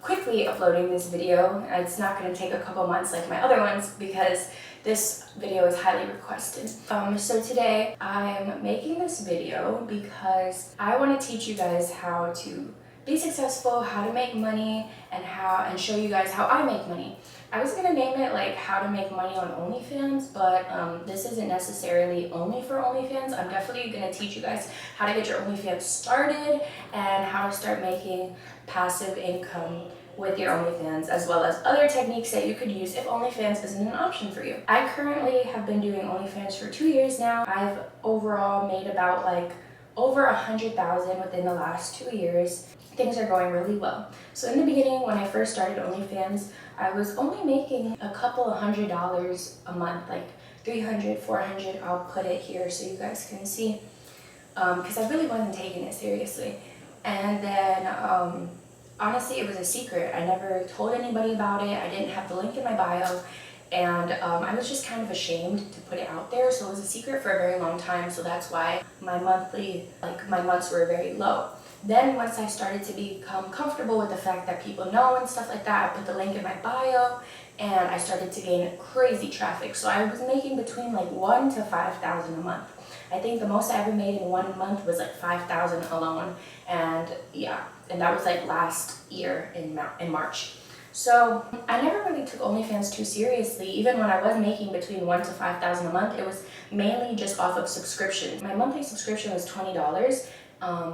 quickly uploading this video. It's not going to take a couple months like my other ones because this video is highly requested. So today I'm making this video because I want to teach you guys how to be successful, how to make money, and show you guys how I make money. I was gonna name it like how to make money on OnlyFans, but this isn't necessarily only for OnlyFans. I'm definitely gonna teach you guys how to get your OnlyFans started and how to start making passive income with your OnlyFans, as well as other techniques that you could use if OnlyFans isn't an option for you. I currently have been doing OnlyFans for 2 years now. I've overall made about like over 100,000 within the last 2 years. Things are going really well. So in the beginning, when I first started OnlyFans, I was only making a couple of $100s a month, like 300, 400. I'll put it here so you guys can see, because I really wasn't taking it seriously. And then honestly, it was a secret. I never told anybody about it. I didn't have the link in my bio, and I was just kind of ashamed to put it out there. So it was a secret for a very long time. So that's why my months were very low. Then once I started to become comfortable with the fact that people know and stuff like that, I put the link in my bio and I started to gain crazy traffic. So I was making between like 1,000 to 5,000 a month. I think the most I ever made in 1 month was like 5,000 alone. And yeah, and that was like last year in March. So I never really took OnlyFans too seriously. Even when I was making between 1,000 to 5,000 a month, it was mainly just off of subscriptions. My monthly subscription was $20.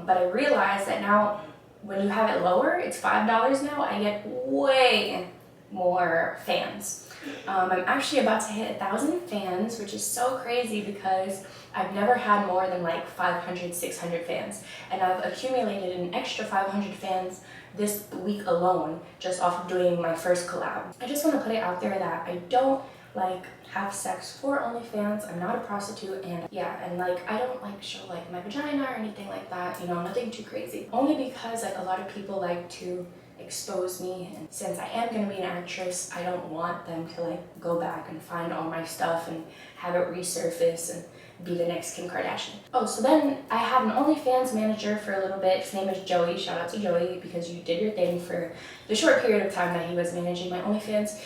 But I realized that now when you have it lower, it's $5 now, I get way more fans. I'm actually about to hit 1,000 fans, which is so crazy because I've never had more than like 500, 600 fans. And I've accumulated an extra 500 fans this week alone just off of doing my first collab. I just want to put it out there that I don't like have sex for OnlyFans. I'm not a prostitute, and yeah, and like I don't like show like my vagina or anything like that, you know, nothing too crazy. Only because like a lot of people like to expose me, and since I am gonna be an actress, I don't want them to like go back and find all my stuff and have it resurface and be the next Kim Kardashian. Oh, so then I had an OnlyFans manager for a little bit. His name is Joey. Shout out to Joey because you did your thing for the short period of time that he was managing my OnlyFans.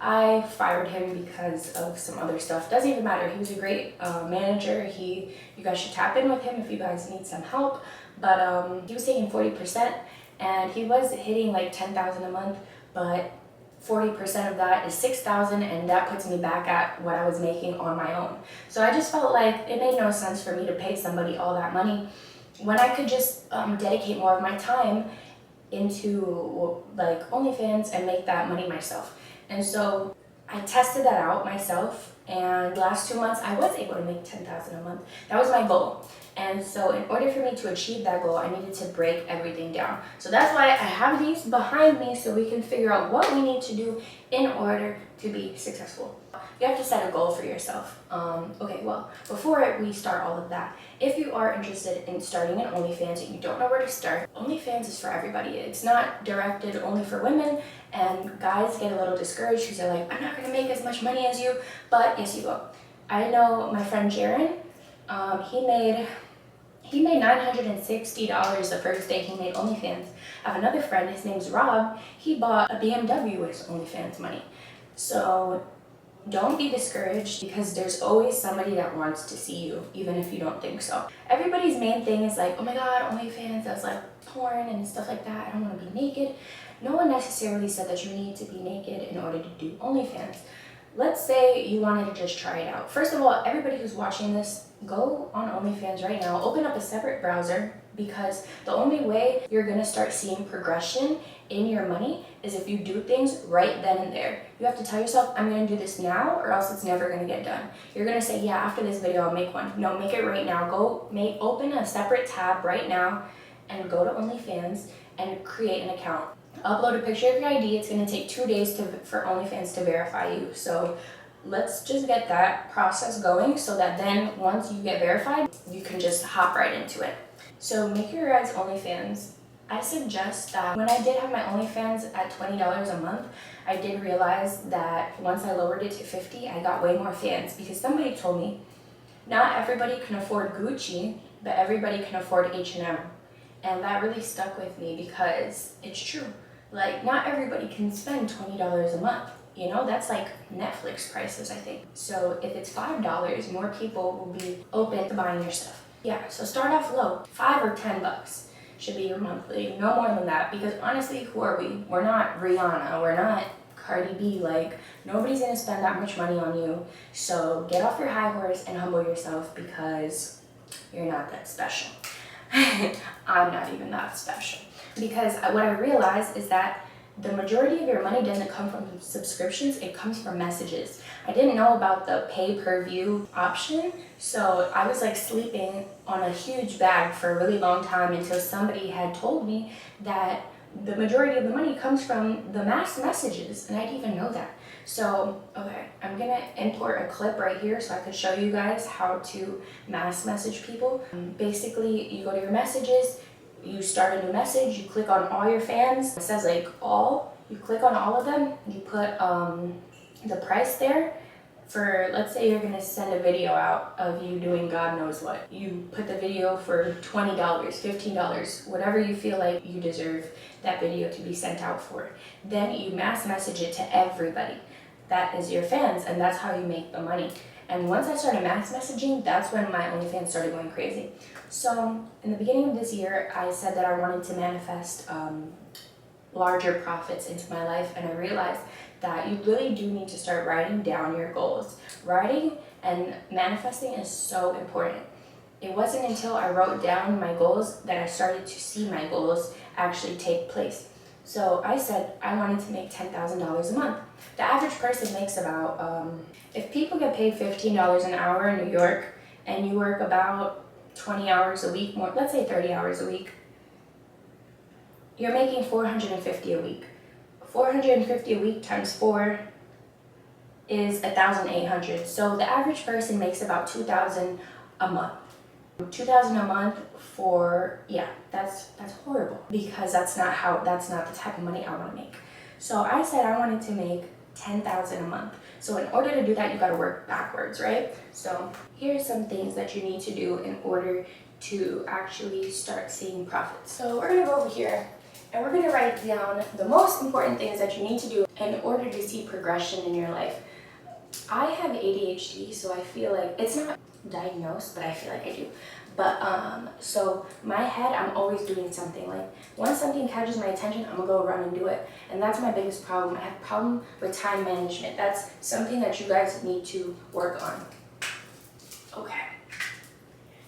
I fired him because of some other stuff. Doesn't even matter. He was a great manager. You guys should tap in with him if you guys need some help. But he was taking 40%, and he was hitting like 10,000 a month. But 40% of that is 6,000, and that puts me back at what I was making on my own. So I just felt like it made no sense for me to pay somebody all that money when I could just dedicate more of my time into like OnlyFans and make that money myself. And so I tested that out myself, and the last 2 months I was able to make 10,000 a month. That was my goal. And so in order for me to achieve that goal, I needed to break everything down. So that's why I have these behind me so we can figure out what we need to do in order to be successful. You have to set a goal for yourself. Okay, well, before we start all of that, if you are interested in starting an OnlyFans and you don't know where to start, OnlyFans is for everybody. It's not directed only for women, and guys get a little discouraged because they're like, I'm not going to make as much money as you, but yes, you will. I know my friend Jaron, he made $960 the first day he made OnlyFans. I have another friend, his name's Rob. He bought a BMW with his OnlyFans money. So don't be discouraged because there's always somebody that wants to see you, even if you don't think so. Everybody's main thing is like, oh my God, OnlyFans, that's like porn and stuff like that. I don't want to be naked. No one necessarily said that you need to be naked in order to do OnlyFans. Let's say you wanted to just try it out. First of all, everybody who's watching this, go on OnlyFans right now, open up a separate browser, because the only way you're gonna start seeing progression in your money is if you do things right then and there. You have to tell yourself, I'm gonna do this now or else it's never gonna get done. You're gonna say, yeah, after this video I'll make one. No, make it right now. Open a separate tab right now and go to OnlyFans and create an account. Upload a picture of your ID. It's gonna take 2 days for OnlyFans to verify you. So let's just get that process going so that then once you get verified, you can just hop right into it. So make your guys' OnlyFans. I suggest that when I did have my OnlyFans at $20 a month, I did realize that once I lowered it to $50, I got way more fans because somebody told me not everybody can afford Gucci, but everybody can afford H&M. And that really stuck with me because it's true. Like, not everybody can spend $20 a month. You know, that's like Netflix prices, I think. So if it's $5, more people will be open to buying your stuff. Yeah, so start off low. 5 or 10 bucks should be your monthly. No more than that, because honestly, who are we? We're not Rihanna. We're not Cardi B. Like, nobody's gonna spend that much money on you. So get off your high horse and humble yourself, because you're not that special. I'm not even that special. Because what I realized is that the majority of your money doesn't come from subscriptions, it comes from messages. I didn't know about the pay-per-view option, so I was like sleeping on a huge bag for a really long time until somebody had told me that the majority of the money comes from the mass messages, and I didn't even know that. So, okay, I'm gonna import a clip right here so I could show you guys how to mass message people. Basically, you go to your messages, you start a new message, you click on all your fans. It says like all, you click on all of them, you put the price there. For, let's say you're gonna send a video out of you doing God knows what. You put the video for $20, $15, whatever you feel like you deserve that video to be sent out for. Then you mass message it to everybody that is your fans, and that's how you make the money. And once I started mass messaging, that's when my OnlyFans started going crazy. So in the beginning of this year, I said that I wanted to manifest larger profits into my life, and I realized that you really do need to start writing down your goals. Writing and manifesting is so important. It wasn't until I wrote down my goals that I started to see my goals actually take place. So I said I wanted to make $10,000 a month. The average person makes about, if people get paid $15 an hour in New York and you work about 20 hours a week, more, let's say 30 hours a week, you're making $450 a week. $450 a week times 4 is $1,800. So the average person makes about $2,000 a month. $2,000 a month for, yeah, that's horrible, because that's not the type of money I want to make. So I said I wanted to make $10,000 a month. So in order to do that, you got to work backwards, right? So here's some things that you need to do in order to actually start seeing profits. So we're gonna go over here and we're gonna write down the most important things that you need to do in order to see progression in your life. I have ADHD, so I feel like it's not diagnosed, but I feel like I do. But so my head, I'm always doing something. Like, once something catches my attention, I'm gonna go run and do it. And that's my biggest problem. I have a problem with time management. That's something that you guys need to work on. Okay.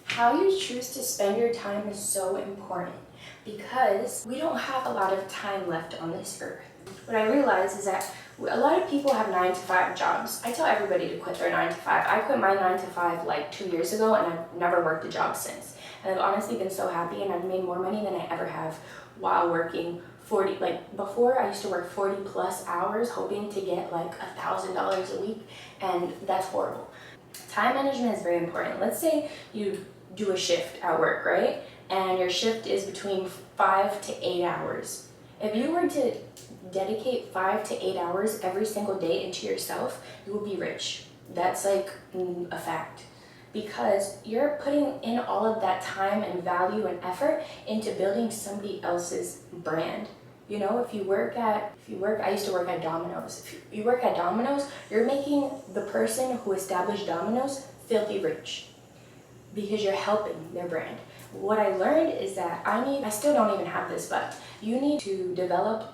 How you choose to spend your time is so important, because we don't have a lot of time left on this earth. What I realize is that a lot of people have 9-to-5 jobs. I tell everybody to quit their 9-to-5. I quit my 9-to-5 like 2 years ago, and I've never worked a job since. And I've honestly been so happy, and I've made more money than I ever have while working 40, like before I used to work 40 plus hours hoping to get like $1,000 a week, and that's horrible. Time management is very important. Let's say you do a shift at work, right? And your shift is between 5 to 8 hours. If you were to dedicate 5 to 8 hours every single day into yourself, you will be rich. That's like a fact. Because you're putting in all of that time and value and effort into building somebody else's brand. You know, if you work, I used to work at Domino's. If you work at Domino's, you're making the person who established Domino's filthy rich, because you're helping their brand. What I learned is that I still don't even have this, but you need to develop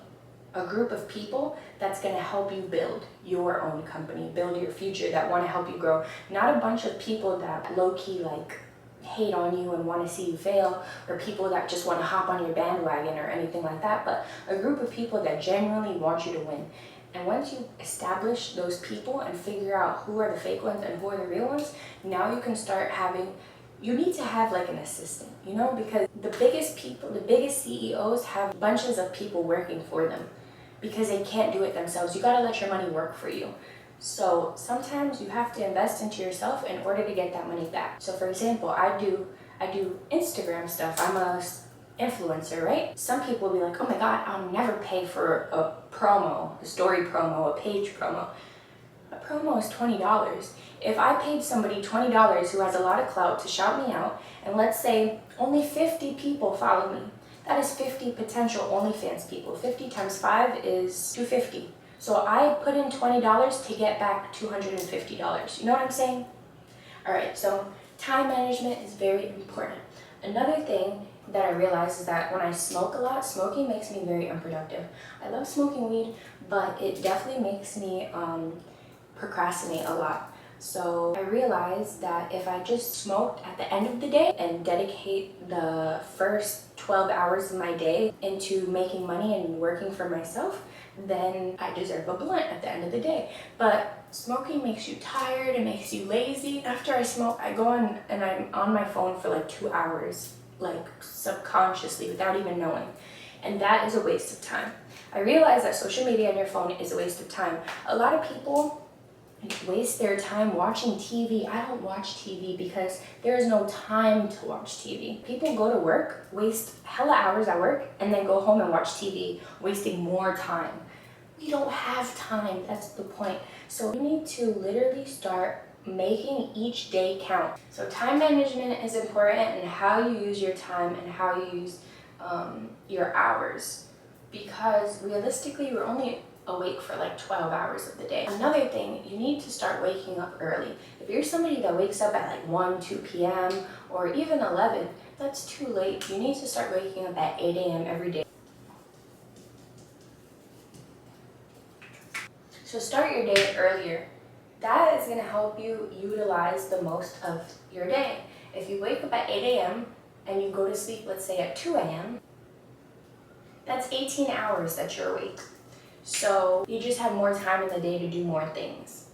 a group of people that's going to help you build your own company, build your future, that want to help you grow. Not a bunch of people that low-key like hate on you and want to see you fail, or people that just want to hop on your bandwagon or anything like that, but a group of people that genuinely want you to win. And once you establish those people and figure out who are the fake ones and who are the real ones, now you can start having, you need to have like an assistant, you know, because the biggest people, the biggest CEOs have bunches of people working for them because they can't do it themselves. You got to let your money work for you. So sometimes you have to invest into yourself in order to get that money back. So for example, I do Instagram stuff. I'm a influencer, right? Some people will be like, oh my God, I'll never pay for a promo, a story promo, a page promo. A promo is $20. If I paid somebody $20 who has a lot of clout to shout me out, and let's say only 50 people follow me, That is 50 potential OnlyFans people. 50 times 5 is 250. So I put in $20 to get back $250. You know what I'm saying? All right, so time management is very important. Another thing that I realized is that when I smoke a lot, smoking makes me very unproductive. I love smoking weed, but it definitely makes me procrastinate a lot. So I realized that if I just smoked at the end of the day and dedicate the first 12 hours of my day into making money and working for myself, then I deserve a blunt at the end of the day. But smoking makes you tired, it makes you lazy. After I smoke, I go on and I'm on my phone for like 2 hours, like subconsciously, without even knowing. And that is a waste of time. I realize that social media on your phone is a waste of time. A lot of people waste their time watching TV. I don't watch TV because there is no time to watch TV. People go to work, waste hella hours at work, and then go home and watch TV, wasting more time. We don't have time, that's the point. So you need to literally start making each day count. So time management is important, and how you use your time and how you use your hours. Because realistically, we're only awake for like 12 hours of the day. Another thing, you need to start waking up early. If you're somebody that wakes up at like 1, 2 p.m. or even 11, that's too late. You need to start waking up at 8 a.m. every day. So start your day earlier. That is going to help you utilize the most of your day. If you wake up at 8 a.m. and you go to sleep, let's say at 2 a.m., that's 18 hours that you're awake. So you just have more time in the day to do more things.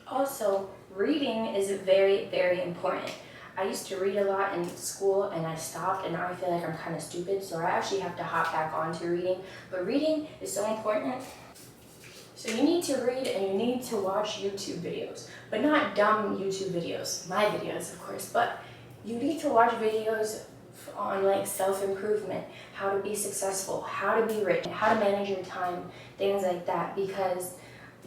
Also, reading is very, very important. I used to read a lot in school and I stopped, and now I feel like I'm kind of stupid, so I actually have to hop back onto reading. But reading is so important. So you need to read and you need to watch YouTube videos, but not dumb YouTube videos, my videos of course, but you need to watch videos on like self-improvement, how to be successful, how to be rich, how to manage your time, things like that, because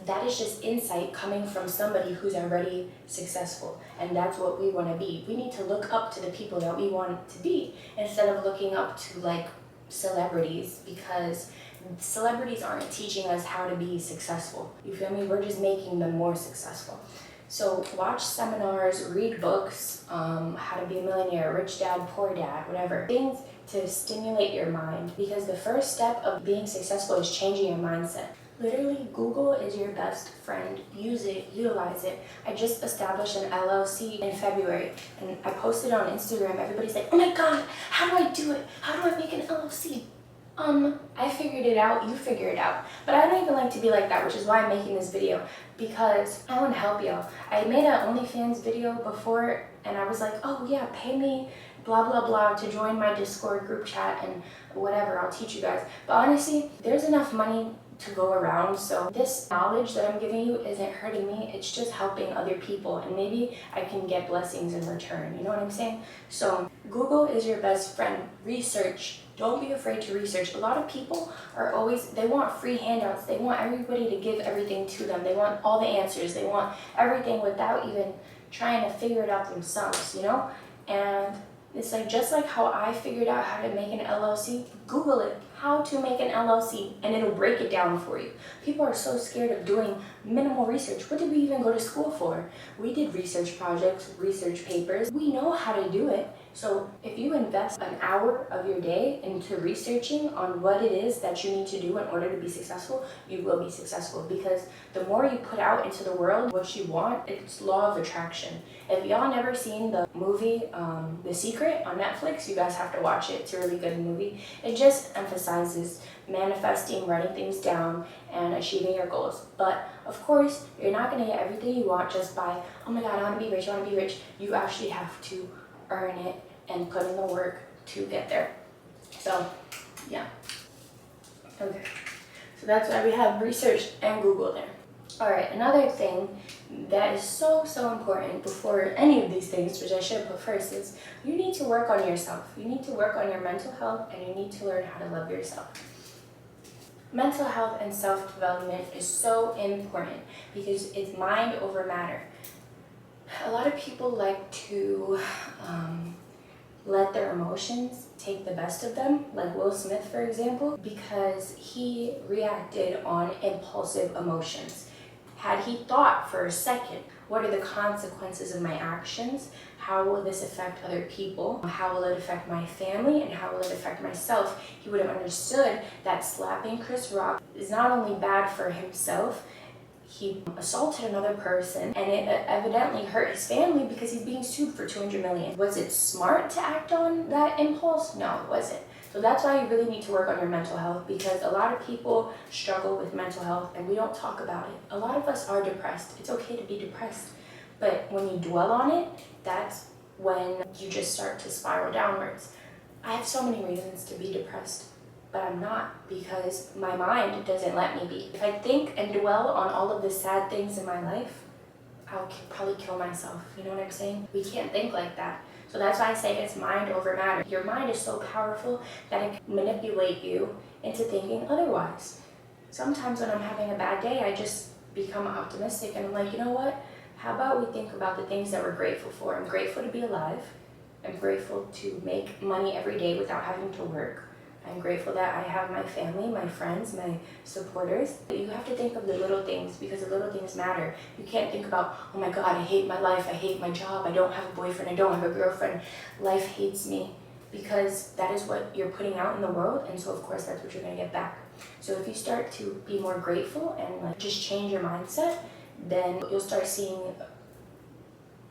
that is just insight coming from somebody who's already successful, and that's what we want to be. We need to look up to the people that we want to be instead of looking up to like celebrities, because celebrities aren't teaching us how to be successful. You feel me? We're just making them more successful. So watch seminars, read books, How to Be a Millionaire, Rich Dad, Poor Dad, whatever. Things to stimulate your mind, because the first step of being successful is changing your mindset. Literally, Google is your best friend. Use it, utilize it. I just established an LLC in February, and I posted on Instagram. Everybody's like, oh my God, how do I do it? How do I make an LLC? I figured it out, you figure it out. But I don't even like to be like that, which is why I'm making this video, because I want to help y'all. I made an OnlyFans video before, and I was like, oh yeah, pay me blah blah blah to join my Discord group chat and whatever, I'll teach you guys. But honestly, there's enough money to go around, so this knowledge that I'm giving you isn't hurting me, it's just helping other people, and maybe I can get blessings in return, you know what I'm saying? So Google is your best friend. Research. Don't be afraid to research. A lot of people are always, they want free handouts, they want everybody to give everything to them, they want all the answers, they want everything without even trying to figure it out themselves, you know? And it's like, just like how I figured out how to make an LLC, Google it, how to make an LLC, and it'll break it down for you. People are so scared of doing minimal research. What did we even go to school for? We did research projects, research papers. We know how to do it. So if you invest an hour of your day into researching on what it is that you need to do in order to be successful, you will be successful, because the more you put out into the world what you want, it's law of attraction. If y'all never seen the movie The Secret on Netflix, you guys have to watch it. It's a really good movie. It just emphasizes manifesting, writing things down, and achieving your goals. But of course, you're not going to get everything you want just by, oh my God, I want to be rich, I want to be rich. You actually have to earn it and put in the work to get there. So yeah, okay, so that's why we have research and Google there. All right, another thing that is so important before any of these things, which I should put first, is you need to work on yourself. You need to work on your mental health, and you need to learn how to love yourself. Mental health and self-development is so important because it's mind over matter. A lot of people like to let their emotions take the best of them, like Will Smith, for example, because he reacted on impulsive emotions. Had he thought for a second, what are the consequences of my actions? How will this affect other people? How will it affect my family? And how will it affect myself? He would have understood that slapping Chris Rock is not only bad for himself, he assaulted another person, and it evidently hurt his family because he's being sued for $200 million. Was it smart to act on that impulse? No, it wasn't. So that's why you really need to work on your mental health, because a lot of people struggle with mental health and we don't talk about it. A lot of us are depressed. It's okay to be depressed. But when you dwell on it, that's when you just start to spiral downwards. I have so many reasons to be depressed, but I'm not, because my mind doesn't let me be. If I think and dwell on all of the sad things in my life, I'll probably kill myself. You know what I'm saying? We can't think like that. So that's why I say it's mind over matter. Your mind is so powerful that it can manipulate you into thinking otherwise. Sometimes when I'm having a bad day, I just become optimistic and I'm like, you know what? How about we think about the things that we're grateful for? I'm grateful to be alive. I'm grateful to make money every day without having to work. I'm grateful that I have my family, my friends, my supporters. You have to think of the little things, because the little things matter. You can't think about, oh my God, I hate my life, I hate my job, I don't have a boyfriend, I don't have a girlfriend, life hates me, because that is what you're putting out in the world, and so of course that's what you're gonna get back. So if you start to be more grateful and just change your mindset, then you'll start seeing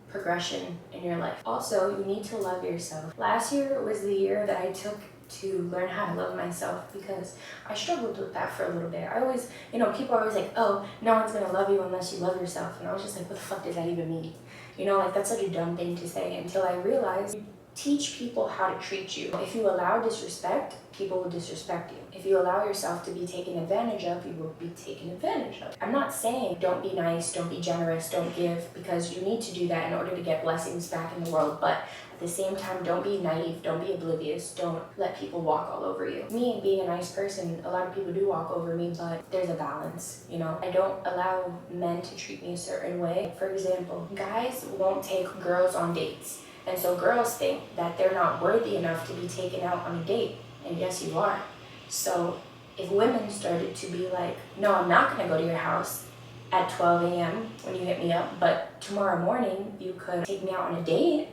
progression in your life. Also, you need to love yourself. Last year was the year that I took to learn how to love myself, because I struggled with that for a little bit. I always, people are always like, oh, no one's gonna love you unless you love yourself. And I was just like, what the fuck does that even mean? That's such a dumb thing to say, until I realized you teach people how to treat you. If you allow disrespect, people will disrespect you. If you allow yourself to be taken advantage of, you will be taken advantage of. I'm not saying don't be nice, don't be generous, don't give, because you need to do that in order to get blessings back in the world. But at the same time, don't be naive, don't be oblivious, don't let people walk all over you. Me being a nice person, a lot of people do walk over me, but there's a balance, I don't allow men to treat me a certain way. For example, guys won't take girls on dates. And so girls think that they're not worthy enough to be taken out on a date. And yes, you are. So if women started to be like, no, I'm not gonna go to your house at 12 a.m. when you hit me up, but tomorrow morning you could take me out on a date,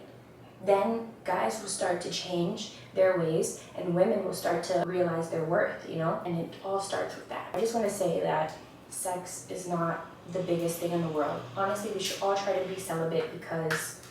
then guys will start to change their ways and women will start to realize their worth, and it all starts with that. I just want to say that sex is not the biggest thing in the world. Honestly, we should all try to be celibate, because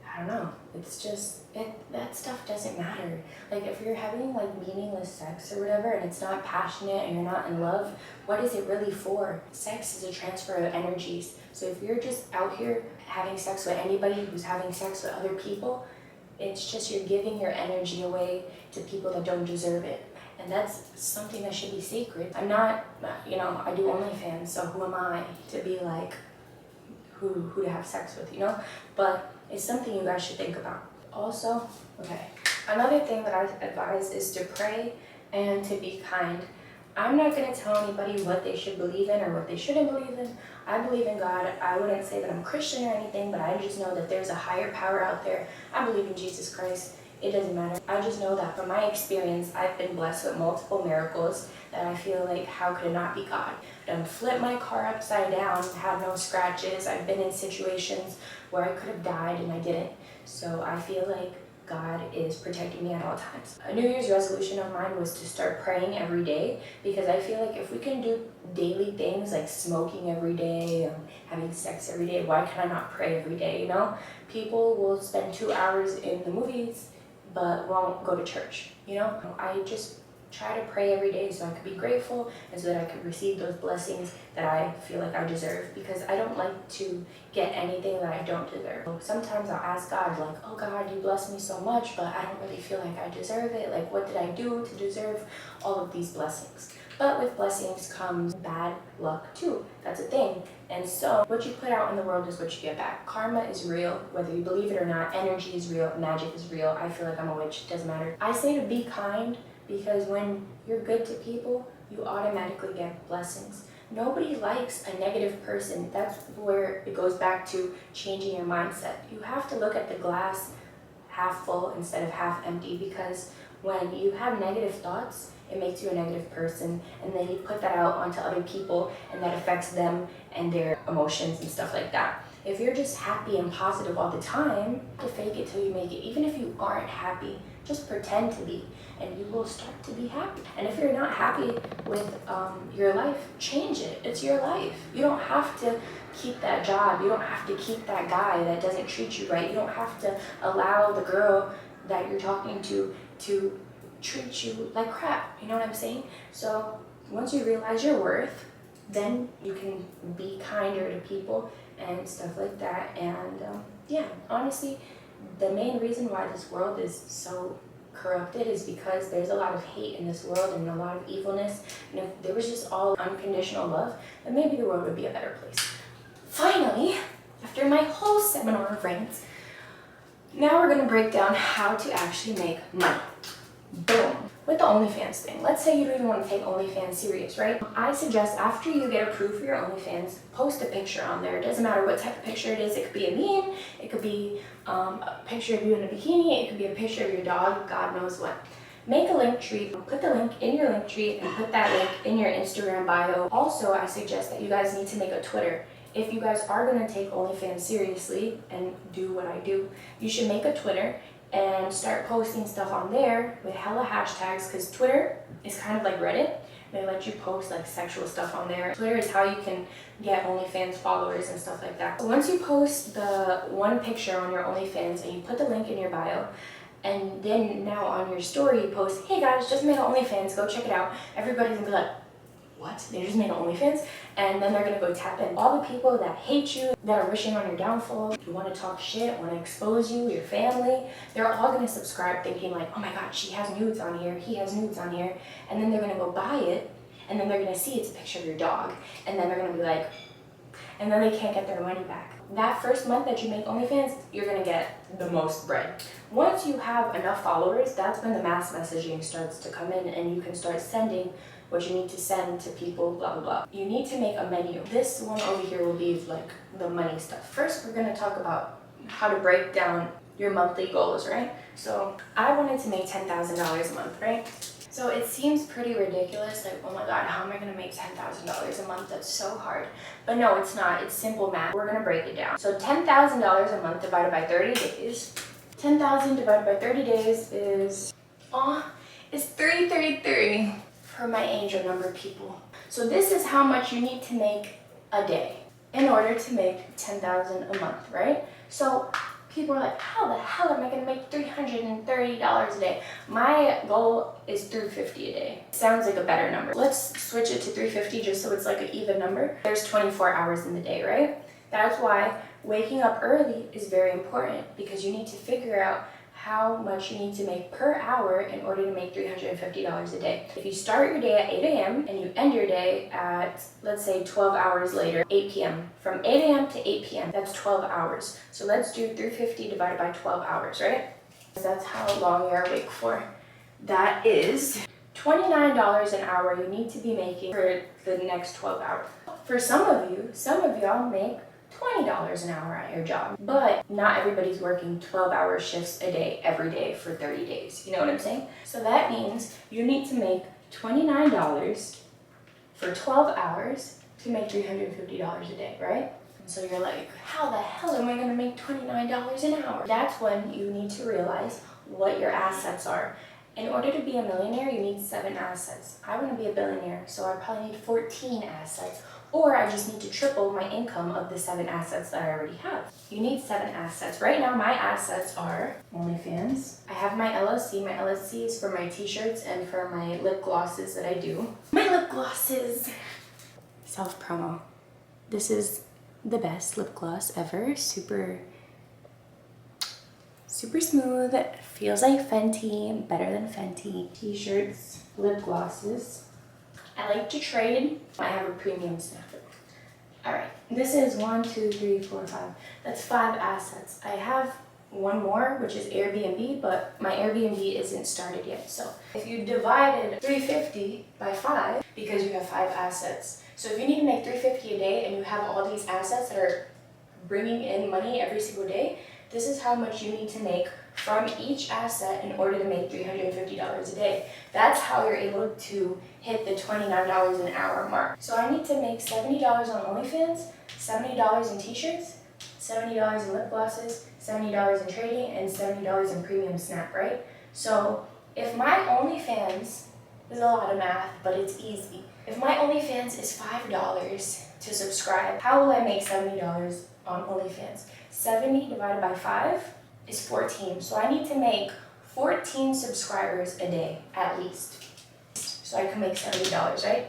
I don't know, it's just, that stuff doesn't matter. Like, if you're having meaningless sex or whatever, and it's not passionate and you're not in love, what is it really for? Sex is a transfer of energies. So if you're just out here having sex with anybody who's having sex with other people, it's just you're giving your energy away to people that don't deserve it. And that's something that should be sacred. I'm not, I do OnlyFans, so who am I to be like, who to have sex with, But it's something you guys should think about. Also, another thing that I advise is to pray and to be kind. I'm not going to tell anybody what they should believe in or what they shouldn't believe in. I believe in God. I wouldn't say that I'm Christian or anything, but I just know that there's a higher power out there. I believe in Jesus Christ. It doesn't matter. I just know that from my experience, I've been blessed with multiple miracles that I feel like, how could it not be God? I've flipped my car upside down, had no scratches. I've been in situations where I could have died and I didn't. So I feel like God is protecting me at all times. A New Year's resolution of mine was to start praying every day, because I feel like if we can do daily things like smoking every day, having sex every day, why can I not pray every day, People will spend 2 hours in the movies but won't go to church, I just try to pray every day so I could be grateful and so that I could receive those blessings that I feel like I deserve, because I don't like to get anything that I don't deserve. Sometimes I'll ask God, like, oh God, you bless me so much, but I don't really feel like I deserve it. Like, what did I do to deserve all of these blessings? But with blessings comes bad luck too. That's a thing. And so what you put out in the world is what you get back. Karma is real, whether you believe it or not. Energy is real, magic is real. I feel like I'm a witch, it doesn't matter. I say to be kind, because when you're good to people, you automatically get blessings. Nobody likes a negative person. That's where it goes back to changing your mindset. You have to look at the glass half full instead of half empty, because when you have negative thoughts, it makes you a negative person, and then you put that out onto other people, and that affects them and their emotions and stuff like that. If you're just happy and positive all the time, you fake it till you make it. Even if you aren't happy, just pretend to be, and you will start to be happy. And if you're not happy with your life, change it. It's your life. You don't have to keep that job. You don't have to keep that guy that doesn't treat you right. You don't have to allow the girl that you're talking to treat you like crap. You know what I'm saying? So once you realize your worth, then you can be kinder to people and stuff like that. And yeah, honestly, the main reason why this world is so corrupted is because there's a lot of hate in this world and a lot of evilness. And if there was just all unconditional love, then maybe the world would be a better place. Finally, after my whole seminar of rants, now we're gonna break down how to actually make money. Boom. With the OnlyFans thing, let's say you don't even want to take OnlyFans serious, right? I suggest after you get approved for your OnlyFans, post a picture on there. It doesn't matter what type of picture it is. It could be a meme, it could be a picture of you in a bikini, it could be a picture of your dog, God knows what. Make a link tree, put the link in your link tree, and put that link in your Instagram bio. Also, I suggest that you guys need to make a Twitter. If you guys are going to take OnlyFans seriously and do what I do, you should make a Twitter and start posting stuff on there with hella hashtags, because Twitter is kind of like Reddit. They let you post like sexual stuff on there. Twitter is how you can get OnlyFans followers and stuff like that. So once you post the one picture on your OnlyFans and you put the link in your bio, and then now on your story you post, hey guys, just made an OnlyFans, go check it out. Everybody's gonna be like, what? They just made an OnlyFans? And then they're gonna go tap in. All the people that hate you, that are wishing on your downfall, you wanna talk shit, wanna expose you, your family, they're all gonna subscribe thinking like, oh my God, she has nudes on here, he has nudes on here. And then they're gonna go buy it, and then they're gonna see it's a picture of your dog. And then they're gonna be like, and then they can't get their money back. That first month that you make OnlyFans, you're gonna get the most bread. Once you have enough followers, that's when the mass messaging starts to come in, and you can start sending what you need to send to people, blah, blah, blah. You need to make a menu. This one over here will be like the money stuff. First, we're gonna talk about how to break down your monthly goals, right? So I wanted to make $10,000 a month, right? So it seems pretty ridiculous, like, oh my God, how am I gonna make $10,000 a month? That's so hard. But no, it's not, it's simple math. We're gonna break it down. So $10,000 a month divided by 30 days. 10,000 divided by 30 days is 333. For my angel number people. So this is how much you need to make a day in order to make $10,000 a month, right? So people are like, how the hell am I gonna make $330 a day? My goal is $350 a day. Sounds like a better number. Let's switch it to $350 just so it's like an even number. There's 24 hours in the day, right? That's why waking up early is very important, because you need to figure out how much you need to make per hour in order to make $350 a day. If you start your day at 8 a.m. and you end your day at, let's say 12 hours later, 8 p.m. From 8 a.m. to 8 p.m., that's 12 hours. So let's do 350 divided by 12 hours, right? That's how long you're awake for. That is $29 an hour you need to be making for the next 12 hours. For some of y'all make $20 an hour at your job, but not everybody's working 12-hour shifts a day every day for 30 days. You know what I'm saying? So that means you need to make $29 for 12 hours to make $350 a day, right? So you're like, how the hell am I gonna make $29 an hour? That's when you need to realize what your assets are. In order to be a millionaire, you need 7 assets. I want to be a billionaire, so I probably need 14 assets. Or I just need to triple my income of the 7 assets that I already have. You need 7 assets. Right now, my assets are OnlyFans. I have my LLC. My LLC is for my t-shirts and for my lip glosses that I do. My lip glosses! Self-promo. This is the best lip gloss ever. Super smooth. Feels like Fenty. Better than Fenty. T-shirts, lip glosses. I like to trade. I have a premium snapper. All right, this is 1, 2, 3, 4, 5. That's 5 assets. I have one more, which is Airbnb, but my Airbnb isn't started yet. So if you divided 350 by 5, because you have 5 assets, so if you need to make 350 a day and you have all these assets that are bringing in money every single day, this is how much you need to make from each asset in order to make $350 a day. That's how you're able to hit the $29 an hour mark. So I need to make $70 on OnlyFans, $70 in t-shirts, $70 in lip glosses, $70 in trading, and $70 in premium snap, right? So if my OnlyFans is a lot of math, but it's easy. If my OnlyFans is $5 to subscribe, how will I make $70 on OnlyFans? 70 divided by 5 is 14. So I need to make 14 subscribers a day, at least. So I can make $70, right?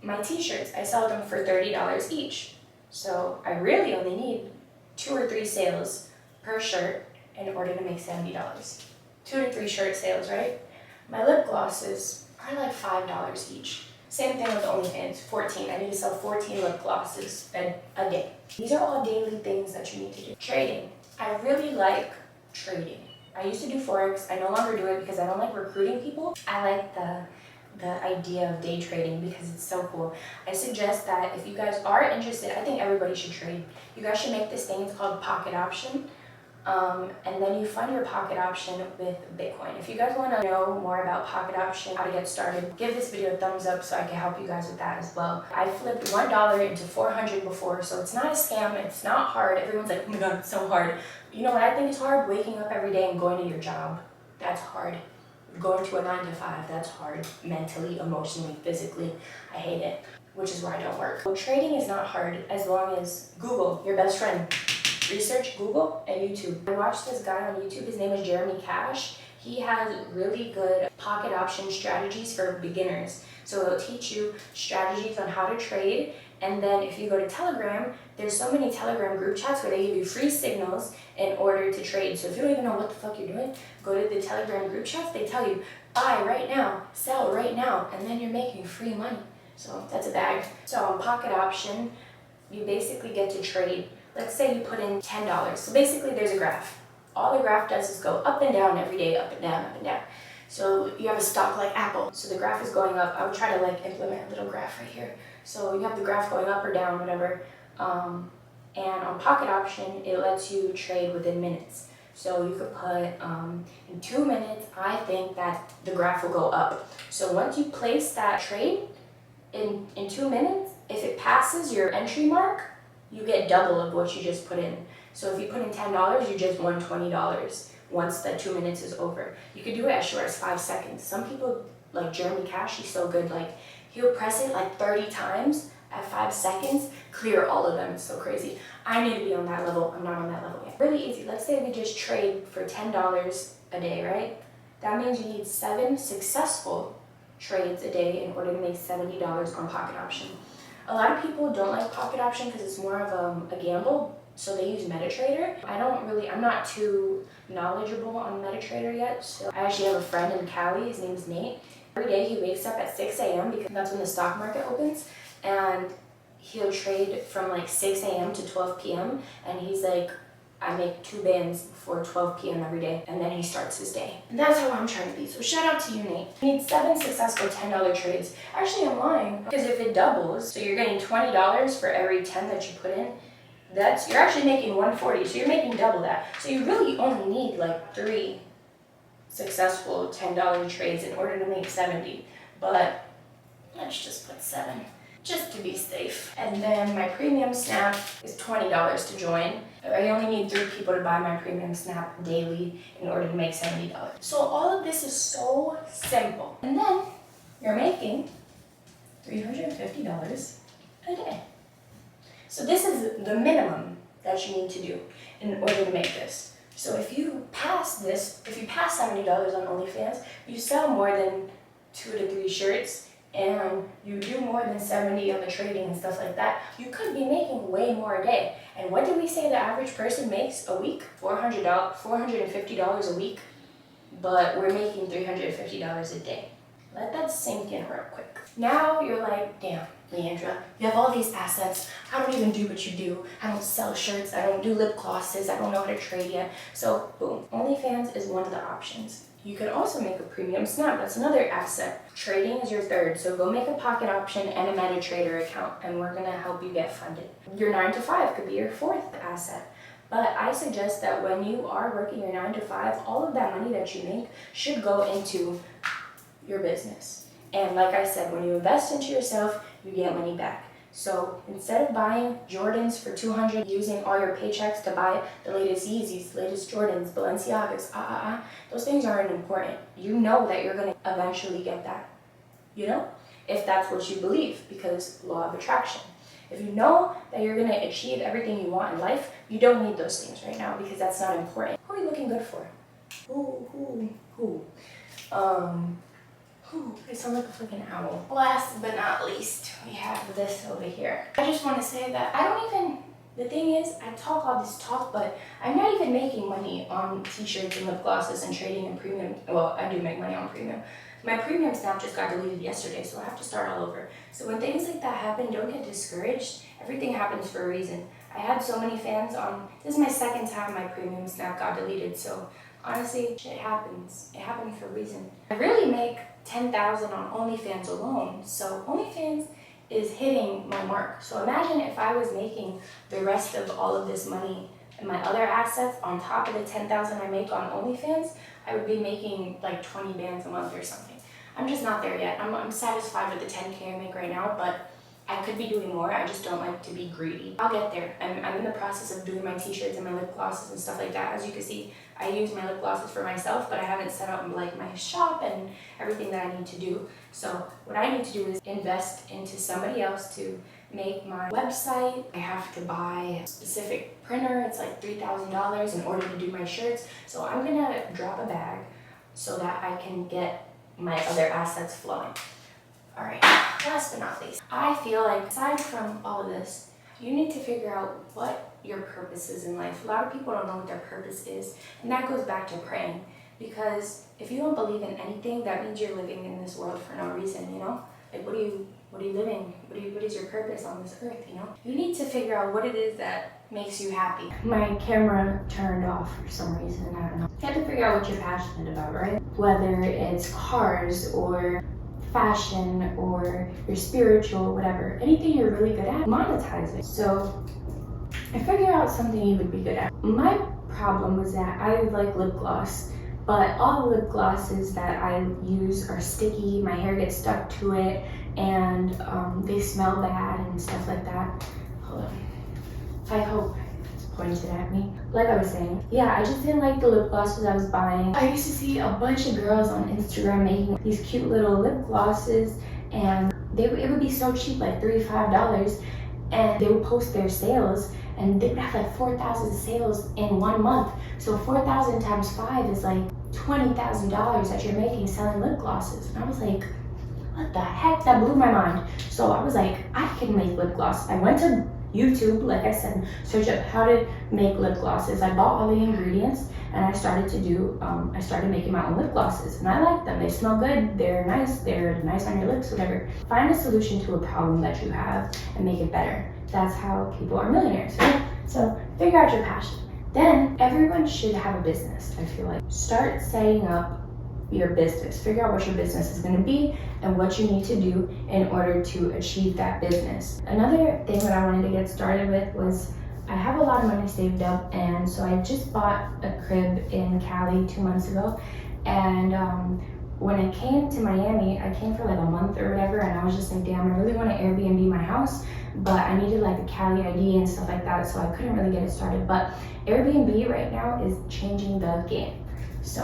My t-shirts, I sell them for $30 each. So I really only need 2 or 3 sales per shirt in order to make $70. 2 to 3 shirt sales, right? My lip glosses are like $5 each. Same thing with OnlyFans, 14. I need to sell 14 lip glosses a day. These are all daily things that you need to do. Trading. I really like trading. I used to do Forex. I no longer do it because I don't like recruiting people. I like the idea of day trading because it's so cool. I suggest that if you guys are interested, I think everybody should trade. You guys should make this thing, it's called pocket option. And then you fund your pocket option with Bitcoin. If you guys want to know more about pocket option, how to get started, give this video a thumbs up so I can help you guys with that as well. I flipped $1 into 400 before, so it's not a scam, it's not hard. Everyone's like, oh my god, it's so hard. You know what I think is hard? Waking up every day and going to your job. That's hard. Going to a 9 to 5, that's hard. Mentally, emotionally, physically, I hate it. Which is why I don't work. So trading is not hard as long as Google, your best friend. Research Google and YouTube. I watched this guy on YouTube, his name is Jeremy Cash. He has really good pocket option strategies for beginners. So it'll teach you strategies on how to trade. And then if you go to Telegram, there's so many Telegram group chats where they give you free signals in order to trade. So if you don't even know what the fuck you're doing, go to the Telegram group chats, they tell you, buy right now, sell right now, and then you're making free money. So that's a bag. So on pocket option, you basically get to trade. Let's say you put in $10. So basically there's a graph. All the graph does is go up and down every day, up and down, up and down. So you have a stock like Apple. So the graph is going up. I would try to like implement a little graph right here. So you have the graph going up or down, whatever. And on pocket option, it lets you trade within minutes. So you could put in 2 minutes, I think that the graph will go up. So once you place that trade in 2 minutes, if it passes your entry mark, you get double of what you just put in. So if you put in $10, you just won $20 once the 2 minutes is over. You could do it as short as 5 seconds. Some people, like Jeremy Cash, he's so good, like he'll press it like 30 times at 5 seconds, clear all of them. It's so crazy. I need to be on that level. I'm not on that level yet. Really easy. Let's say we just trade for $10 a day, right? That means you need 7 successful trades a day in order to make $70 on pocket option. A lot of people don't like pocket option because it's more of a gamble, so they use MetaTrader. I'm not too knowledgeable on MetaTrader yet, so I actually have a friend in Cali, his name is Nate. Every day he wakes up at 6 a.m. because that's when the stock market opens, and he'll trade from like 6 a.m. to 12 p.m. and he's like, I make 2 bands before 12 p.m. every day, and then he starts his day. And that's how I'm trying to be, so shout out to you, Nate. You need 7 successful $10 trades. Actually, I'm lying, because if it doubles, so you're getting $20 for every 10 that you put in, you're actually making $140, so you're making double that. So you really only need like 3 successful $10 trades in order to make 70, but let's just put 7. Just to be safe. And then my premium snap is $20 to join. I only need 3 people to buy my premium snap daily in order to make $70. So all of this is so simple. And then you're making $350 a day. So this is the minimum that you need to do in order to make this. So if you pass this, if you pass $70 on OnlyFans, you sell more than 2 to 3 shirts, and you do more than 70 on the trading and stuff like that, you could be making way more a day. And what did we say the average person makes a week? $450 a week, but we're making $350 a day. Let that sink in real quick. Now you're like, damn, Leandra, you have all these assets. I don't even do what you do. I don't sell shirts. I don't do lip glosses. I don't know how to trade yet. So boom, OnlyFans is one of the options. You could also make a premium snap. That's another asset. Trading is your third. So go make a pocket option and a MetaTrader account, and we're gonna help you get funded. Your 9 to 5 could be your fourth asset. But I suggest that when you are working your 9 to 5, all of that money that you make should go into your business. And like I said, when you invest into yourself, you get money back. So instead of buying Jordans for $200, using all your paychecks to buy the latest Yeezys, latest Jordans, Balenciagas, those things aren't important. You know that you're gonna eventually get that, you know? If that's what you believe, because law of attraction. If you know that you're gonna achieve everything you want in life, you don't need those things right now because that's not important. Who are you looking good for? Who? I sound like a freaking owl. Last but not least, we have this over here. I just want to say that the thing is, I talk all this talk, but I'm not even making money on t-shirts and lip glosses and trading in premium. Well, I do make money on premium. My premium snap just got deleted yesterday, so I have to start all over. So when things like that happen, don't get discouraged. Everything happens for a reason. I had so many fans on, this is my second time my premium snap got deleted, so honestly, shit happens. It happened for a reason. I really make $10,000 on OnlyFans alone, so OnlyFans is hitting my mark. So imagine if I was making the rest of all of this money and my other assets on top of the $10,000 I make on OnlyFans, I would be making like 20 bands a month or something. I'm just not there yet. I'm satisfied with the 10K I make right now, but I could be doing more. I just don't like to be greedy. I'll get there. I'm in the process of doing my t-shirts and my lip glosses and stuff like that. As you can see, I use my lip glosses for myself, but I haven't set up like my shop and everything that I need to do. So what I need to do is invest into somebody else to make my website. I have to buy a specific printer. It's like $3,000 in order to do my shirts. So I'm gonna drop a bag so that I can get my other assets flowing. All right, last but not least, I feel like aside from all of this, you need to figure out what your purpose is in life. A lot of people don't know what their purpose is, and that goes back to praying. Because if you don't believe in anything, that means you're living in this world for no reason, you know? Like, what are you living? What is your purpose on this earth, you know? You need to figure out what it is that makes you happy. My camera turned off for some reason, I don't know. You have to figure out what you're passionate about, right? Whether it's cars or fashion or you're spiritual, whatever. Anything you're really good at, monetize it. So I figured out something you would be good at. My problem was that I like lip gloss, but all the lip glosses that I use are sticky, my hair gets stuck to it, and they smell bad and stuff like that. Hold on. I hope it's pointed at me. Like I was saying, yeah, I just didn't like the lip glosses I was buying. I used to see a bunch of girls on Instagram making these cute little lip glosses, and it would be so cheap, like $3 to $5, and they would post their sales, and they would have like 4,000 sales in 1 month. So 4,000 times 5 is like $20,000 that you're making selling lip glosses. And I was like, what the heck? That blew my mind. So I was like, I can make lip gloss. I went to YouTube, like I said, search up how to make lip glosses. I bought all the ingredients and I started making my own lip glosses, and I like them. They smell good, they're nice on your lips, whatever. Find a solution to a problem that you have and make it better. That's how people are millionaires, right? So figure out your passion. Then everyone should have a business, I feel like. Start setting up your business. Figure out what your business is going to be and what you need to do in order to achieve that business. Another thing that I wanted to get started with was I have a lot of money saved up, and so I just bought a crib in Cali 2 months ago, and when I came to Miami, I came for like a month or whatever, and I was just like, damn, I really want to Airbnb my house, but I needed like a Cali ID and stuff like that, so I couldn't really get it started. But Airbnb right now is changing the game. So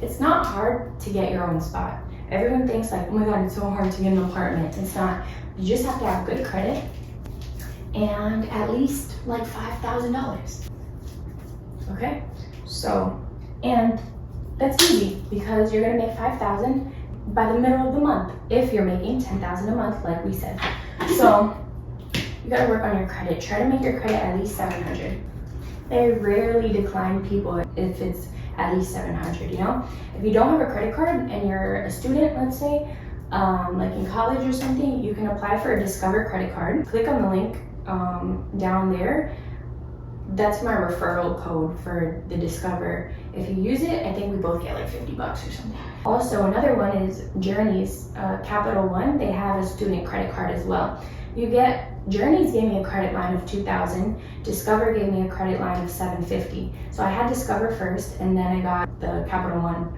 it's not hard to get your own spot. Everyone thinks like, oh my God, it's so hard to get an apartment. It's not. You just have to have good credit and at least like $5,000. Okay? So, and that's easy because you're gonna make $5,000 by the middle of the month if you're making $10,000 a month, like we said. So you gotta work on your credit. Try to make your credit at least 700. They rarely decline people if it's at least 700, you know? If you don't have a credit card and you're a student, let's say, like in college or something, you can apply for a Discover credit card. Click on the link down there. That's my referral code for the Discover. If you use it, I think we both get like 50 bucks or something. Also, another one is Journeys, Capital One. They have a student credit card as well. Journeys gave me a credit line of $2,000. Discover gave me a credit line of $750. So I had Discover first, and then I got the Capital One.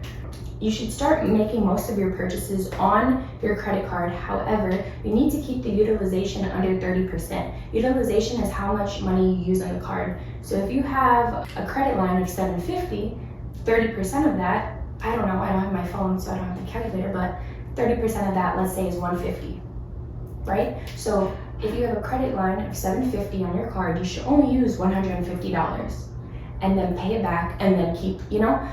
You should start making most of your purchases on your credit card. However, you need to keep the utilization under 30%. Utilization is how much money you use on the card. So if you have a credit line of $750, 30% of that, I don't know, I don't have my phone, so I don't have the calculator, but 30% of that, let's say, is $150, right? So if you have a credit line of $750 on your card, you should only use $150 and then pay it back and then keep, you know?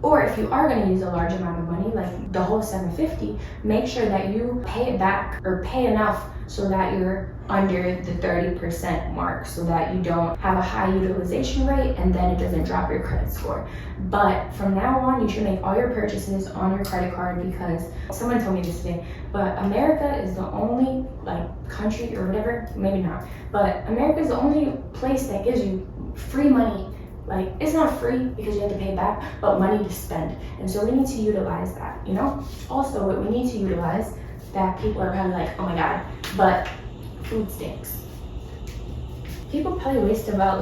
Or if you are going to use a large amount of money, like the whole $750, make sure that you pay it back or pay enough so that you're under the 30% mark, so that you don't have a high utilization rate and then it doesn't drop your credit score. But from now on, you should make all your purchases on your credit card, because someone told me this today, but America is the only country or whatever, maybe not, but America is the only place that gives you free money. It's not free because you have to pay back, but money to spend. And so we need to utilize that, you know? Also, what we need to utilize that people are probably like, oh my God, but food stamps. People probably waste about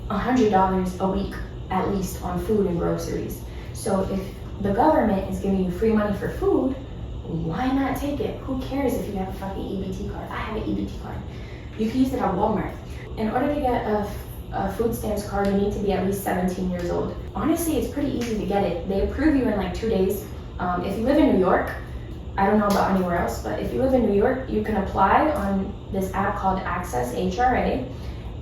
$100 a week at least on food and groceries. So if the government is giving you free money for food, why not take it? Who cares if you have a fucking EBT card? I have an EBT card. You can use it at Walmart. In order to get a food stamps card, you need to be at least 17 years old. Honestly, it's pretty easy to get it. They approve you in 2 days. If you live in New York, I don't know about anywhere else, but if you live in New York, you can apply on this app called Access HRA,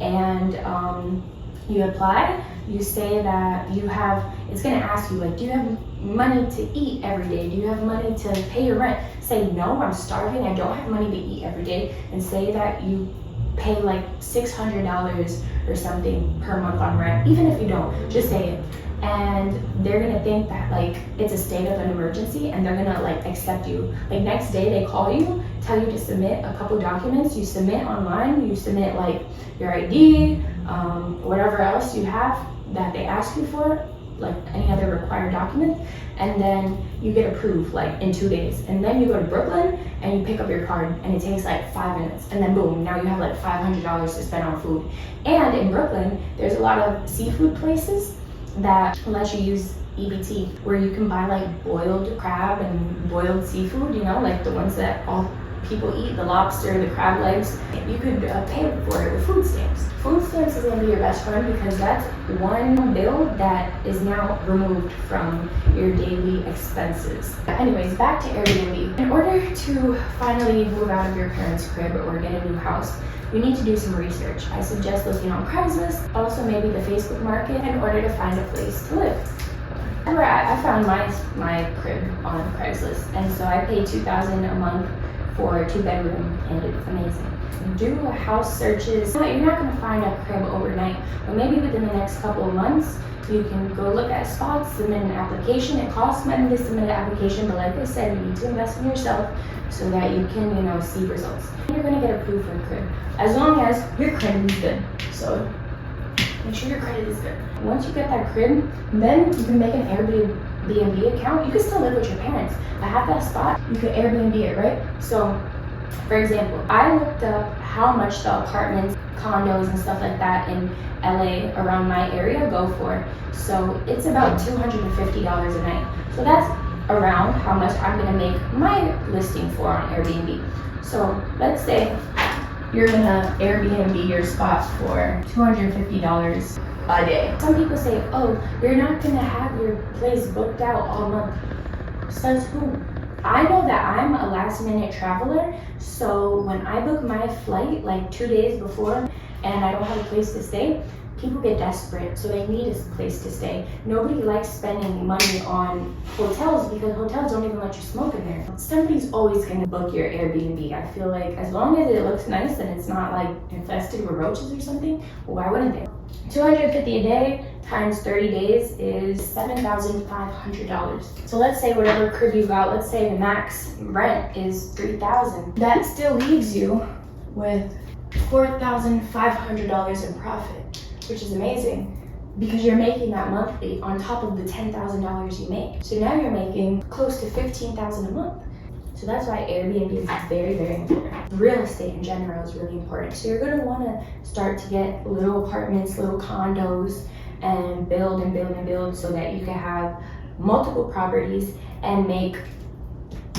and you apply, you say that you have, it's gonna ask you do you have money to eat every day? Do you have money to pay your rent? Say, no, I'm starving, I don't have money to eat every day, and say that you pay $600 or something per month on rent. Even if you don't, just say it. And they're gonna think that it's a state of an emergency, and they're gonna accept you. Next day they call you, tell you to submit a couple documents. You submit online, you submit your ID, whatever else you have that they ask you for, any other required document, and then you get approved in 2 days. And then you go to Brooklyn and you pick up your card, and it takes 5 minutes, and then boom, now you have $500 to spend on food. And in Brooklyn, there's a lot of seafood places that let you use EBT, where you can buy boiled crab and boiled seafood, you know, the ones that all people eat, the lobster, the crab legs. You could pay for it with food stamps. Food stamps is gonna be your best friend, because that's one bill that is now removed from your daily expenses. Anyways, back to Airbnb. In order to finally move out of your parents' crib or get a new house, you need to do some research. I suggest looking on Craigslist, also maybe the Facebook market, in order to find a place to live. Remember, I found my crib on Craigslist, and so I paid $2,000 a month for a 2-bedroom, and it's amazing. Do house searches. You're not going to find a crib overnight, but maybe within the next couple of months, you can go look at spots, submit an application. It costs money to submit an application, but like I said, you need to invest in yourself so that you can, see results. You're going to get approved for a crib, as long as your credit is good. So make sure your credit is good. Once you get that crib, then you can make an Airbnb account. You can still live with your parents. I have that spot. You can Airbnb it, right? So, for example, I looked up how much the apartments, condos, and stuff like that in LA around my area go for. So it's about $250 a night. So that's around how much I'm gonna make my listing for on Airbnb. So let's say you're gonna Airbnb your spot for $250 a day. Some people say, oh, you're not gonna have your place booked out all month. Says who? I know that I'm a last minute traveler, so when I book my flight 2 days before and I don't have a place to stay, people get desperate, so they need a place to stay. Nobody likes spending money on hotels because hotels don't even let you smoke in there. Somebody's always gonna book your Airbnb. I feel like as long as it looks nice and it's not infested with roaches or something, why wouldn't they? $250 a day, times 30 days is $7,500. So let's say whatever crib you got, let's say the max rent is $3,000. That still leaves you with $4,500 in profit, which is amazing because you're making that monthly on top of the $10,000 you make. So now you're making close to $15,000 a month. So that's why Airbnb is very, very important. Real estate in general is really important. So you're gonna wanna start to get little apartments, little condos, and build and build and build so that you can have multiple properties and make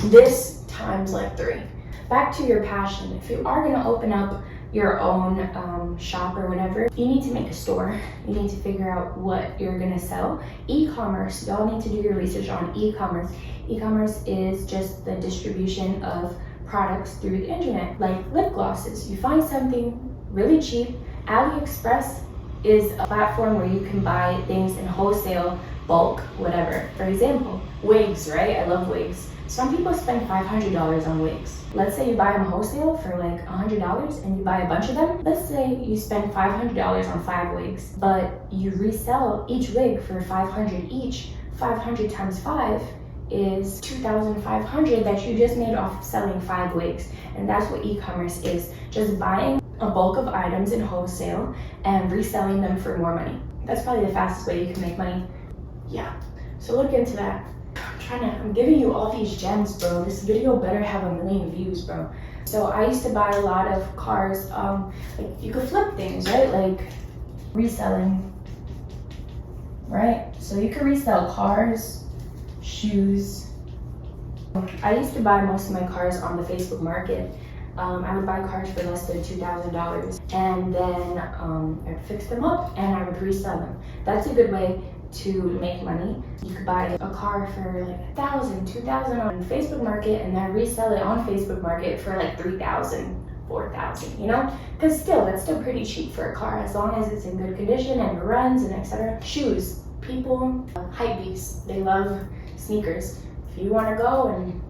this times like 3. Back to your passion. If you are gonna open up your own shop or whatever, you need to make a store. You need to figure out what you're gonna sell. E-commerce, y'all need to do your research on e-commerce. E-commerce is just the distribution of products through the internet, like lip glosses. You find something really cheap. AliExpress is a platform where you can buy things in wholesale, bulk, whatever. For example, wigs, right? I love wigs. Some people spend $500 on wigs. Let's say you buy them wholesale for like $100 and you buy a bunch of them. Let's say you spend $500 on 5 wigs, but you resell each wig for $500 each. 500 times 5 is $2,500 that you just made off of selling 5 wigs. And that's what e-commerce is, just buying a bulk of items in wholesale and reselling them for more money. That's probably the fastest way you can make money. Yeah, so look into that. I'm giving you all these gems, bro. This video better have 1 million views, bro. So I used to buy a lot of cars, like you could flip things, right? Like reselling, right? So you could resell cars, shoes. I used to buy most of my cars on the Facebook market. I would buy cars for less than $2,000 and then I'd fix them up and I would resell them. That's a good way to make money. You could buy a car for like $1,000, $2,000 on Facebook market and then resell it on Facebook market for like $3,000, $4,000, you know? Because that's still pretty cheap for a car as long as it's in good condition and it runs and etc. Shoes, people, hype beasts, they love sneakers. If you want to go and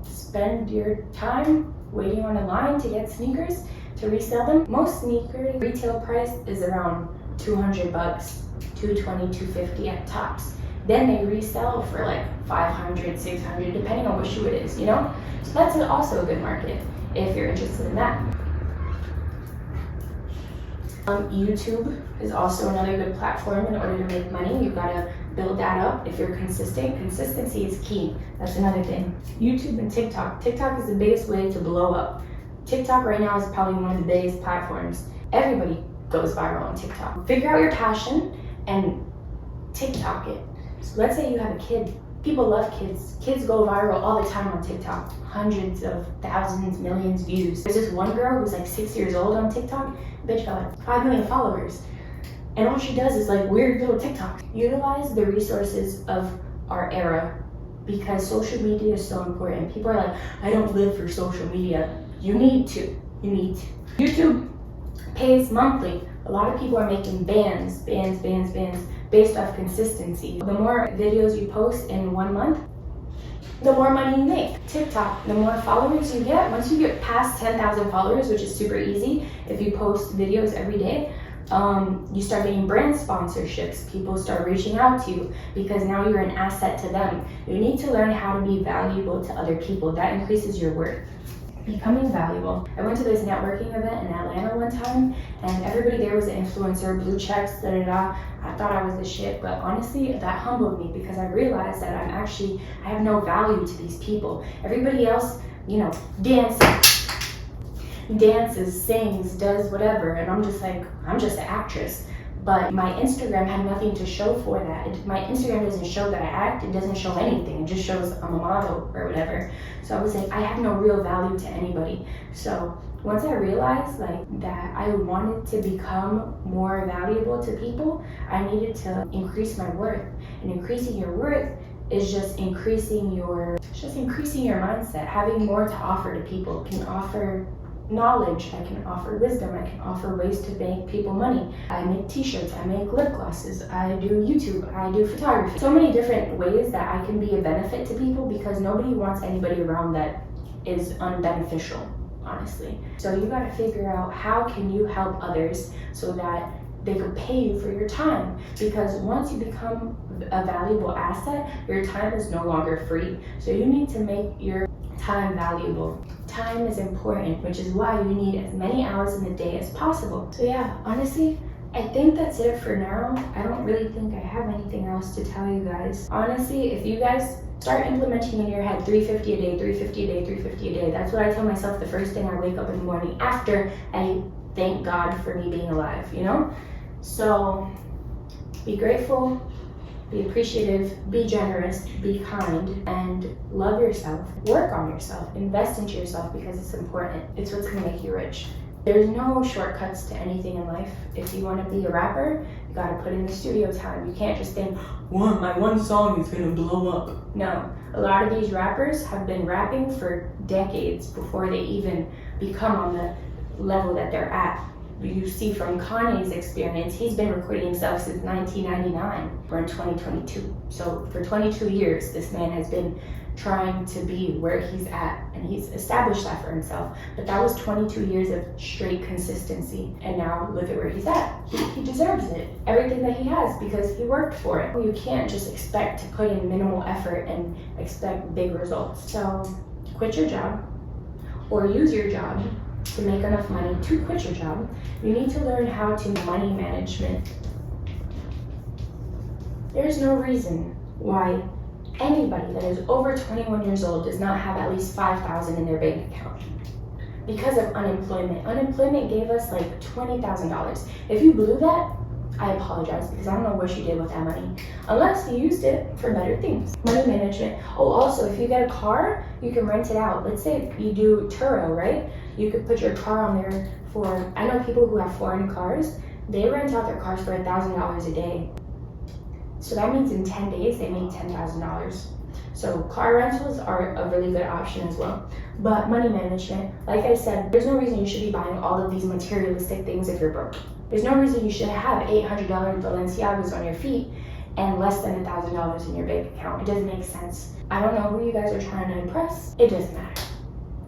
spend your time waiting on a line to get sneakers to resell them, most sneaker retail price is around $200, $220, $250 at tops. Then they resell for like $500, $600, depending on what shoe it is, you know? So that's also a good market if you're interested in that. YouTube is also another good platform in order to make money. You gotta build that up if you're consistent. Consistency is key. That's another thing. YouTube and TikTok. TikTok is the biggest way to blow up. TikTok right now is probably one of the biggest platforms. Everybody goes viral on TikTok. Figure out your passion and TikTok it. So let's say you have a kid. People love kids. Kids go viral all the time on TikTok. Hundreds of thousands, millions views. There's this one girl who's like 6 years old on TikTok. Bitch got like 5 million followers. And all she does is like weird little TikToks. Utilize the resources of our era because social media is so important. People are like, I don't live for social media. You need to. YouTube pays monthly. A lot of people are making bands based off consistency. The more videos you post in 1 month, the more money you make. TikTok, the more followers you get, once you get past 10,000 followers, which is super easy if you post videos every day, you start getting brand sponsorships. People start reaching out to you because now you're an asset to them. You need to learn how to be valuable to other people. That increases your worth. Becoming valuable. I went to this networking event in Atlanta one time and everybody there was an influencer, blue checks, I thought I was the shit, but honestly that humbled me because I realized that I have no value to these people. Everybody else, you know, dances, sings, does whatever, and I'm just like, I'm just an actress. But my Instagram had nothing to show for that. My Instagram doesn't show that I act, it doesn't show anything, it just shows I'm a model or whatever. So I was like, I have no real value to anybody. So once I realized like that I wanted to become more valuable to people, I needed to increase my worth. And increasing your worth is just increasing your mindset, having more to offer to people. I can offer knowledge, I can offer wisdom, I can offer ways to make people money. I make t-shirts, I make lip glosses, I do YouTube, I do photography. So many different ways that I can be a benefit to people because nobody wants anybody around that is unbeneficial, honestly. So you gotta figure out how can you help others so that they could pay you for your time, because once you become a valuable asset, your time is no longer free. So you need to make your time valuable. Time is important, which is why you need as many hours in the day as possible. So yeah, honestly, I think that's it for now. I don't really think I have anything else to tell you guys. Honestly, if you guys start implementing in your head 350 a day, 350 a day, 350 a day, that's what I tell myself the first thing I wake up in the morning after I thank God for me being alive, you know? So be grateful, be appreciative, be generous, be kind, and love yourself. Work on yourself, invest into yourself, because it's important. It's what's gonna make you rich. There's no shortcuts to anything in life. If you want to be a rapper, you gotta put in the studio time. You can't just think, my one song is gonna blow up. No, a lot of these rappers have been rapping for decades before they even become on the level that they're at. You see from Kanye's experience, he's been recording himself since 1999. We're in 2022. So for 22 years, this man has been trying to be where he's at, and he's established that for himself. But that was 22 years of straight consistency, and now look at where he's at. He deserves it, everything that he has, because he worked for it. You can't just expect to put in minimal effort and expect big results. So quit your job, or use your job to make enough money to quit your job. You need to learn how to money management. There's no reason why anybody that is over 21 years old does not have at least $5,000 in their bank account. Because of unemployment. Unemployment gave us like $20,000. If you blew that, I apologize, because I don't know what you did with that money, unless you used it for better things. Money management. Oh, also, if you get a car, you can rent it out. Let's say you do Turo, right? You could put your car on there for, I know people who have foreign cars, they rent out their cars for $1,000 a day. So that means in 10 days, they make $10,000. So car rentals are a really good option as well. But money management, like I said, there's no reason you should be buying all of these materialistic things if you're broke. There's no reason you should have $800 Balenciagas on your feet and less than $1,000 in your bank account. It doesn't make sense. I don't know who you guys are trying to impress. It doesn't matter.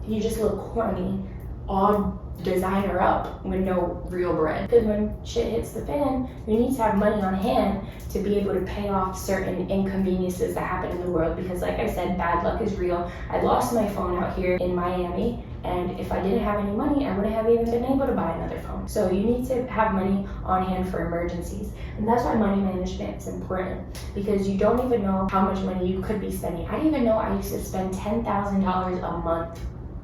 You just look corny, all designer up with no real bread. Because when shit hits the fan, you need to have money on hand to be able to pay off certain inconveniences that happen in the world. Because like I said, bad luck is real. I lost my phone out here in Miami, and if I didn't have any money, I wouldn't have even been able to buy another phone. So you need to have money on hand for emergencies. And that's why money management is important, because you don't even know how much money you could be spending. I didn't even know I used to spend $10,000 a month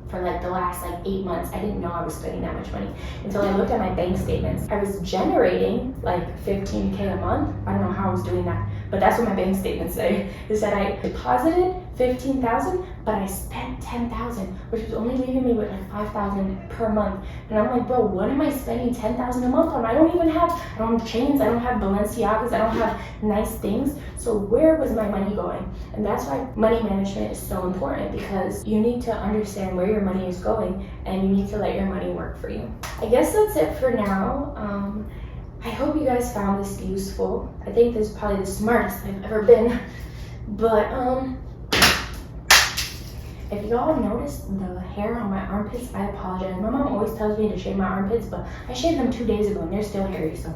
for like the last 8 months. I didn't know I was spending that much money until I looked at my bank statements. I was generating like 15K a month. I don't know how I was doing that, but that's what my bank statements say. Is that I deposited 15,000, but I spent 10,000, which was only leaving me with like 5,000 per month. And I'm like, bro, what am I spending 10,000 a month on? I don't have chains, I don't have Balenciagas, I don't have nice things. So where was my money going? And that's why money management is so important, because you need to understand where your money is going, and you need to let your money work for you. I guess that's it for now. I hope you guys found this useful. I think this is probably the smartest I've ever been. But if y'all noticed the hair on my armpits, I apologize. My mom always tells me to shave my armpits, but I shaved them 2 days ago and they're still hairy, so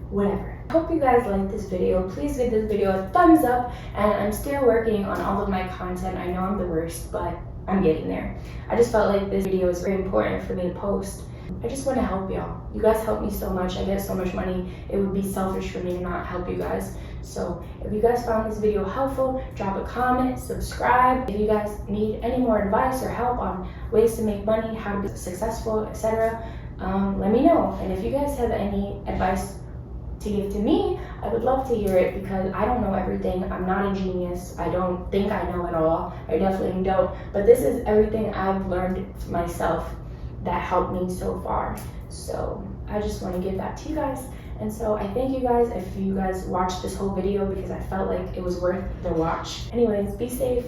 whatever. I hope you guys liked this video. Please give this video a thumbs up, and I'm still working on all of my content. I know I'm the worst, but I'm getting there. I just felt like this video is very important for me to post. I just want to help y'all. You guys help me so much. I get so much money. It would be selfish for me to not help you guys. So if you guys found this video helpful, drop a comment, subscribe. If you guys need any more advice or help on ways to make money, how to be successful, etc., let me know. And if you guys have any advice to give to me, I would love to hear it, because I don't know everything. I'm not a genius. I don't think I know it all. I definitely don't. But this is everything I've learned myself that helped me so far. So I just want to give that to you guys. And so I thank you guys if you guys watched this whole video, because I felt like it was worth the watch. Anyways, be safe.